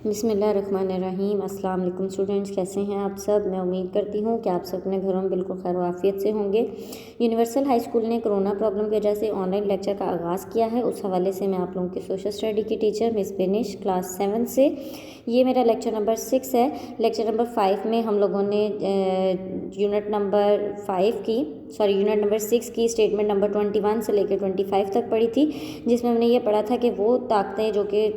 बिस्मिल्लाहिर्रहमानिर्रहीम। अस्सलाम वालेकुम स्टूडेंट्स, कैसे हैं आप सब। मैं उम्मीद करती हूँ कि आप सब अपने घरों में बिल्कुल खैर आफियत से होंगे। यूनिवर्सल हाई स्कूल ने कोरोना प्रॉब्लम की वजह से ऑनलाइन लेक्चर का आगाज़ किया है। उस हवाले से मैं आप लोगों की सोशल स्टडी की टीचर मिस बेनिश क्लास 7 से। ये मेरा लेक्चर नंबर 6 है। लेक्चर नंबर 5 में हम लोगों ने यूनिट नंबर 6 की स्टेटमेंट नंबर 21 से लेकर 25 तक पढ़ी थी, जिसमें हमने ये पढ़ा था कि वो ताकतें जो कि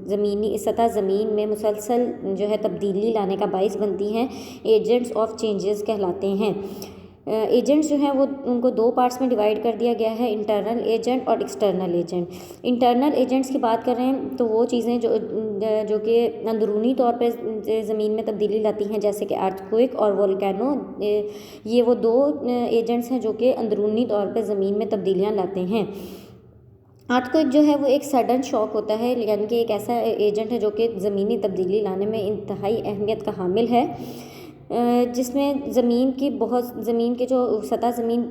ज़मीनी सतह ज़मीन में मुसलसल जो है तब्दीली लाने का बाइस बनती हैं, एजेंट्स ऑफ चेंजेस कहलाते हैं। एजेंट्स जो हैं वो उनको दो पार्ट्स में डिवाइड कर दिया गया है, इंटरनल एजेंट और एक्सटर्नल एजेंट। इंटरनल एजेंट्स की बात कर रहे हैं तो वो चीज़ें जो कि अंदरूनी तौर पे ज़मीन में तब्दीली लाती हैं, जैसे कि अर्थक्वेक और वोल्केनो। ये वो दो एजेंट्स हैं जो कि अंदरूनी तौर पे ज़मीन में तब्दीलियाँ लाते हैं। अर्थक्वेक जो है वो एक सडन शॉक होता है, यानी कि एक ऐसा एजेंट है जो कि ज़मीनी तब्दीली लाने में इंतहाई अहमियत का हामिल है, जिसमें ज़मीन के जो सतह ज़मीन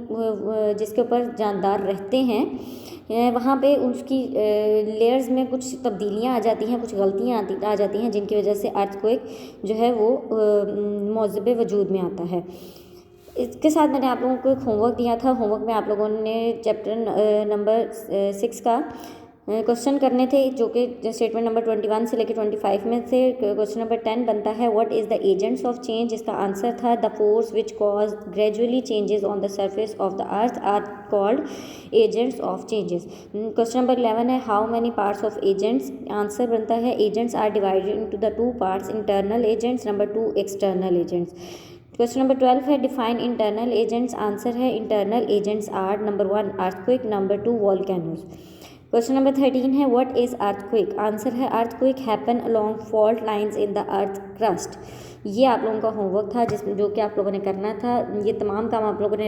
जिसके ऊपर जानदार रहते हैं, वहाँ पे उसकी लेयर्स में कुछ तब्दीलियाँ आ जाती हैं, कुछ गलतियाँ आ जाती हैं, जिनकी वजह से अर्थक्वेक जो है वो मौजूद वजूद में आता है। इसके साथ मैंने आप लोगों को एक होमवर्क दिया था। होमवर्क में आप लोगों ने चैप्टर नंबर 6 का क्वेश्चन करने थे, जो कि स्टेटमेंट नंबर 21 से लेकर 25 में से क्वेश्चन नंबर 10 बनता है, what is the agents of change. इसका आंसर था the force which cause gradually changes on the surface of the earth are called agents of changes. Question number 11 है, how many parts of agents. Answer बनता है agents are divided into the two parts, internal agents, number 2 external agents. Question number 12 है, define internal agents. Answer है internal agents are number 1 earthquake, number 2 volcanoes. Question number 13 है, what is earthquake. Answer है earthquake happen along fault lines in the earth crust. ये आप लोगों का homework था, जो कि आप लोगों ने करना था। ये तमाम काम आप लोगों ने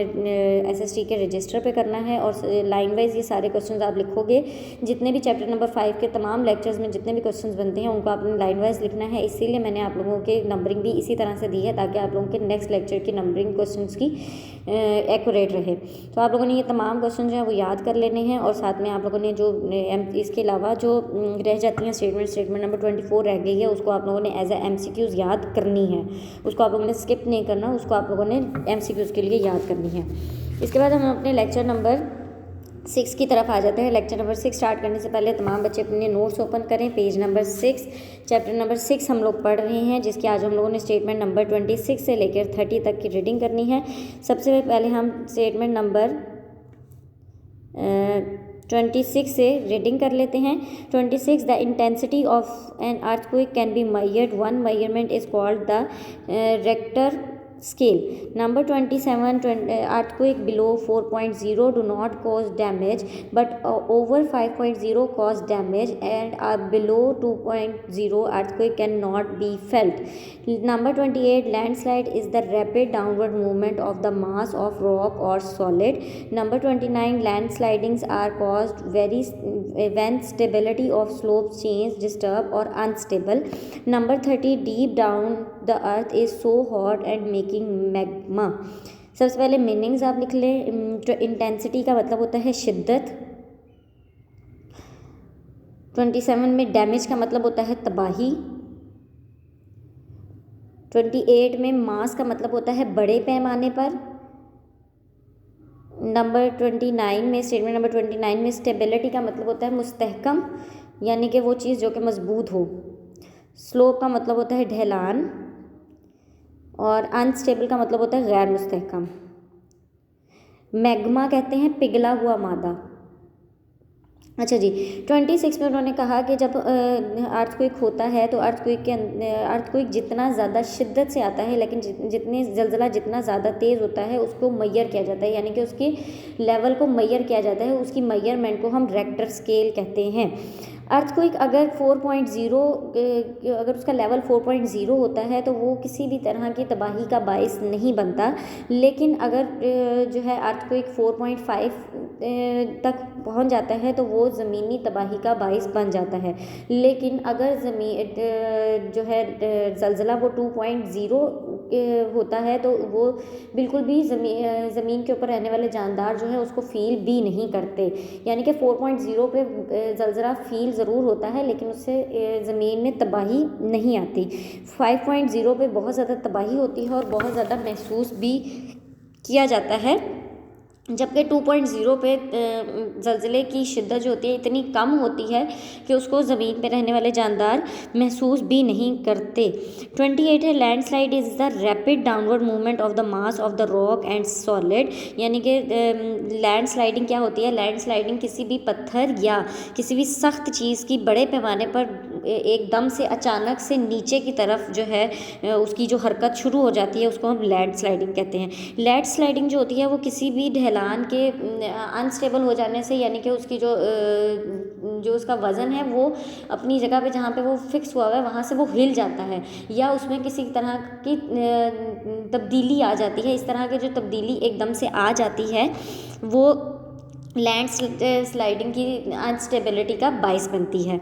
एसएसटी के रजिस्टर पे करना है और लाइन वाइज ये सारे क्वेश्चंस आप लिखोगे। जितने भी चैप्टर नंबर 5 के तमाम लेक्चर्स में जितने भी क्वेश्चंस बनते हैं उनको आपने लाइन वाइज लिखना है। इसीलिए मैंने आप लोगों के नंबरिंग भी इसी तरह से दी है, ताकि आप लोगों के नेक्स्ट लेक्चर की नंबरिंग क्वेश्चन की एक्यूरेट रहे। तो आप लोगों ने ये तमाम क्वेश्चन जो है वो याद कर लेने हैं, और साथ में आप लोगों ने जो इसके अलावा जो रह जाती हैं स्टेटमेंट नंबर 24 रह गई है, उसको आप लोगों ने एज ए MCQs याद करनी है। उसको आप लोगों ने स्किप नहीं करना, उसको आप लोगों ने MCQs के लिए याद करनी है। इसके बाद हम अपने लेक्चर नंबर 6 की तरफ आ जाते हैं। लेक्चर नंबर 6 स्टार्ट करने से पहले तमाम बच्चे अपने नोट्स ओपन करें। पेज नंबर 6, चैप्टर नंबर 6 हम लोग पढ़ रहे हैं, जिसकी आज हम लोगों ने स्टेटमेंट नंबर 26 से लेकर 30 तक की रीडिंग करनी है। सबसे पहले हम स्टेटमेंट नंबर 26 से रीडिंग कर लेते हैं। 26, the intensity of an earthquake can be measured. One measurement is called the Richter scale. Number 27, earthquake below 4.0 do not cause damage, but over 5.0 cause damage, and below 2.0 earthquake cannot be felt. Number 28, landslide is the rapid downward movement of the mass of rock or solid. Number 29, landslidings are caused when stability of slopes change, disturbed or unstable. Number 30, deep down the earth is so hot and making magma. सबसे पहले meanings आप लिख लें। Intensity का मतलब होता है शिद्दत। 27 में डैमेज का मतलब होता है तबाही। 28 में मास का मतलब होता है बड़े पैमाने पर। नंबर 29 में स्टेटमेंट नंबर 29 में स्टेबिलिटी का मतलब होता है मुस्तहकम, यानी कि वो चीज़ जो कि मजबूत हो। स्लोप का मतलब होता है ढलान, और अनस्टेबल का मतलब होता है गैर मुस्तहकम। मैग्मा कहते हैं पिघला हुआ मादा। अच्छा जी, 26 में उन्होंने कहा कि जब अर्थक्वेक होता है तो अर्थक्वेक जितना ज़्यादा शिद्दत से आता है, लेकिन ज़लज़ला जितना ज़्यादा तेज़ होता है उसको मैयर किया जाता है, यानी कि उसके लेवल को मैयर किया जाता है। उसकी मैयरमेंट को हम रेक्टर स्केल कहते हैं। अर्थक्वेक अगर 4.0 अगर उसका लेवल 4.0 होता है तो वो किसी भी तरह की तबाही का बाइस नहीं बनता, लेकिन अगर जो है अर्थक्वेक 4.5 तक पहुंच जाता है तो वो ज़मीनी तबाही का बाइस बन जाता है। लेकिन अगर ज़मीन जो है ज़लज़ला वो 2.0 होता है तो वो बिल्कुल भी ज़मीन के ऊपर रहने वाले जानदार जो है उसको फील भी नहीं करते। यानी कि 4.0 पे ज़लज़ला फील ज़रूर होता है लेकिन उससे ज़मीन में तबाही नहीं आती। 5.0 पे बहुत ज़्यादा तबाही होती है और बहुत ज़्यादा महसूस भी किया जाता है, जबकि 2.0 पे ज़लज़ले की शिद्दत जो होती है इतनी कम होती है कि उसको ज़मीन पे रहने वाले जानदार महसूस भी नहीं करते। 28 है landslide is the rapid downward movement of the mass of the rock and solid. यानी कि लैंडस्लाइडिंग क्या होती है, लैंडस्लाइडिंग किसी भी पत्थर या किसी भी सख्त चीज़ की बड़े पैमाने पर एकदम से अचानक से नीचे की तरफ जो है उसकी जो हरकत शुरू हो जाती है उसको हम लैंडस्लाइडिंग कहते हैं। लैंडस्लाइडिंग जो होती है वो किसी भी ढलान के अनस्टेबल हो जाने से, यानी कि उसकी जो उसका वज़न है वो अपनी जगह पे जहाँ पे वो फिक्स हुआ है वहाँ से वो हिल जाता है या उसमें किसी तरह की तब्दीली आ जाती है। इस तरह की जो तब्दीली एकदम से आ जाती है वो लैंड स्लाइडिंग की अनस्टेबिलिटी का बाइस बनती है।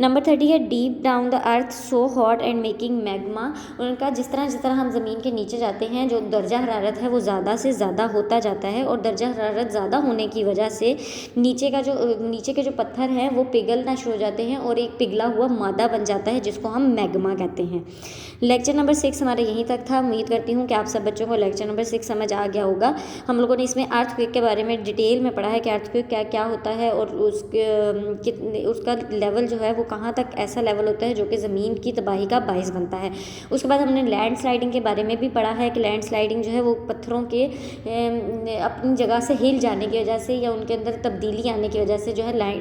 नंबर 30 है deep down the earth so hot and making magma. उनका जिस तरह हम ज़मीन के नीचे जाते हैं जो दर्जा हरारत है वो ज़्यादा से ज़्यादा होता जाता है और दर्जा हरारत ज़्यादा होने की वजह से नीचे के जो पत्थर हैं वो पिघलना शुरू हो जाते हैं और एक पिघला हुआ मादा बन जाता है जिसको हम मैग्मा कहते हैं। लेक्चर नंबर 6 हमारा यहीं तक था। उम्मीद करती हूँ कि आप सब बच्चों को लेक्चर नंबर 6 समझ आ गया होगा। हम लोगों ने इसमें अर्थक्वेक के बारे में डिटेल में पढ़ा है कि अर्थक्वेक क्या क्या होता है और उसका लेवल जो है वो कहाँ तक ऐसा लेवल होता है जो कि ज़मीन की तबाही का बाइस बनता है। उसके बाद हमने लैंड स्लाइडिंग के बारे में भी पढ़ा है कि लैंड स्लाइडिंग जो है वो पत्थरों के अपनी जगह से हिल जाने की वजह से या उनके अंदर तब्दीली आने की वजह से जो है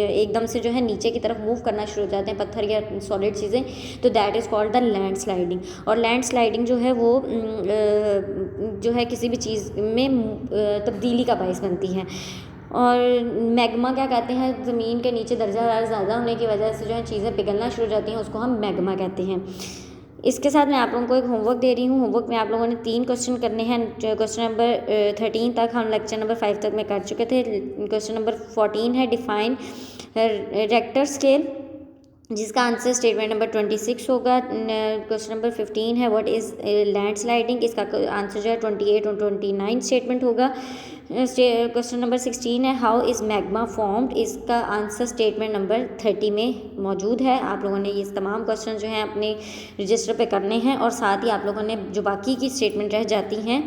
एकदम से जो है नीचे की तरफ मूव करना शुरू हो जाते हैं पत्थर या सॉलिड चीज़ें, तो that is called the land sliding. और लैंड स्लाइडिंग जो है वो जो है किसी भी चीज़ में तब्दीली का बाइस बनती है। और मैग्मा क्या कहते हैं, ज़मीन के नीचे दर्जा हरारत ज़्यादा होने की वजह से जो है चीज़ें पिघलना शुरू हो जाती हैं, उसको हम मैग्मा कहते हैं। इसके साथ मैं आप लोगों को एक होमवर्क दे रही हूँ। होमवर्क में आप लोगों ने 3 क्वेश्चन करने हैं। क्वेश्चन नंबर 13 तक हम लेक्चर नंबर 5 तक में कर चुके थे। क्वेश्चन नंबर 14 है डिफाइन रेक्टर स्केल, जिसका आंसर स्टेटमेंट नंबर 26 होगा। क्वेश्चन नंबर 15 है व्हाट इज़ लैंड स्लाइडिंग, इसका आंसर जो है 28 और 29 स्टेटमेंट होगा। क्वेश्चन नंबर 16 है हाउ इज़ मैग्मा फॉर्म्ड, इसका आंसर स्टेटमेंट नंबर 30 में मौजूद है। आप लोगों ने ये तमाम क्वेश्चन जो हैं अपने रजिस्टर पे करने हैं और साथ ही आप लोगों ने जो बाकी की स्टेटमेंट रह जाती हैं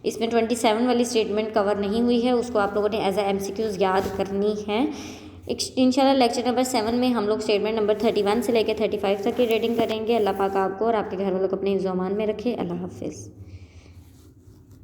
इसमें 27 वाली स्टेटमेंट कवर नहीं हुई है, उसको आप लोगों ने एज ए MCQs याद करनी है। इंशाल्लाह लेक्चर नंबर 7 में हम लोग स्टेटमेंट नंबर 31 से लेकर 35 तक की रीडिंग करेंगे। अल्लाह पाक आपको और आपके घर वालों को अपने ज़ुबान में रखे। अल्लाह हाफिज़।